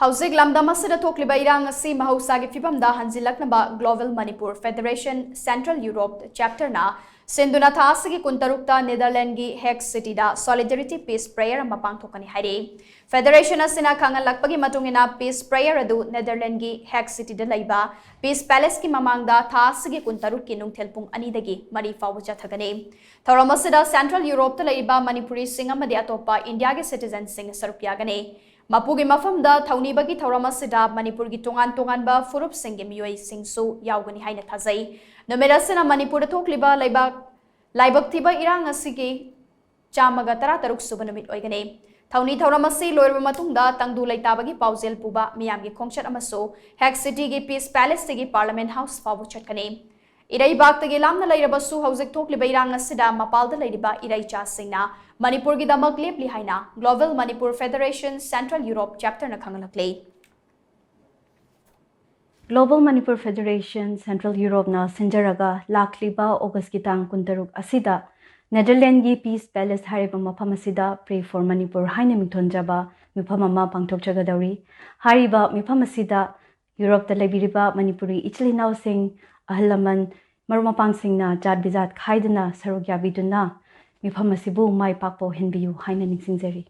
Hausik lamdamasida thokliba irang asi mahausa gi fibamda hanjilaknaba Global Manipur Federation Central Europe chapter na senduna thasigi kuntarukta Netherland gi Hague city da solidarity peace prayer ama pangthokani haire Federation asina khangalakpagi matungina peace prayer adu Netherland gi Hague city da laiba peace palace ki mamangda thasigi kuntaruk ki nungthelpung ani dagi mari fawu chathagane thoramasida Central Europe ta laiba Manipuri singamadi atopa India gi citizen sing sarupyagane Mapugi mafamda thaunibagi thauramasida Manipur gi tongan ba furup singge miyoi singsu yaugani haina thazai numerasina Manipur da thokliba laibak thiba irang asigi chamaga tara taruk suba numit oigane thauni thauramasi loirba matungda tangdu laitabagi paujel puba miyamgi khongchat amaso Hague city gi peace palace gi parliament house fawu chatkane Irai baktagi lamna lairabasu haujik thokliba irang asida mapalda lairiba irai cha singna Manipur gi damak lepli haina Global Manipur Federation Central Europe chapter na khangalakle Global Manipur Federation Central Europe na sinjaraga lakliba August kitang kuntaruk asida Netherland gi Peace Palace hariba mafam asida Pray for Manipur haina mithonjaba mifam ama pangthokadouri hariba mifam asida Europe ta lebiriba Manipuri ichlinau sing ahalaman marumapang singna jat bizat khaidana sarugya biduna mifam asibu mai pakpo henbiyu haina ningsingjari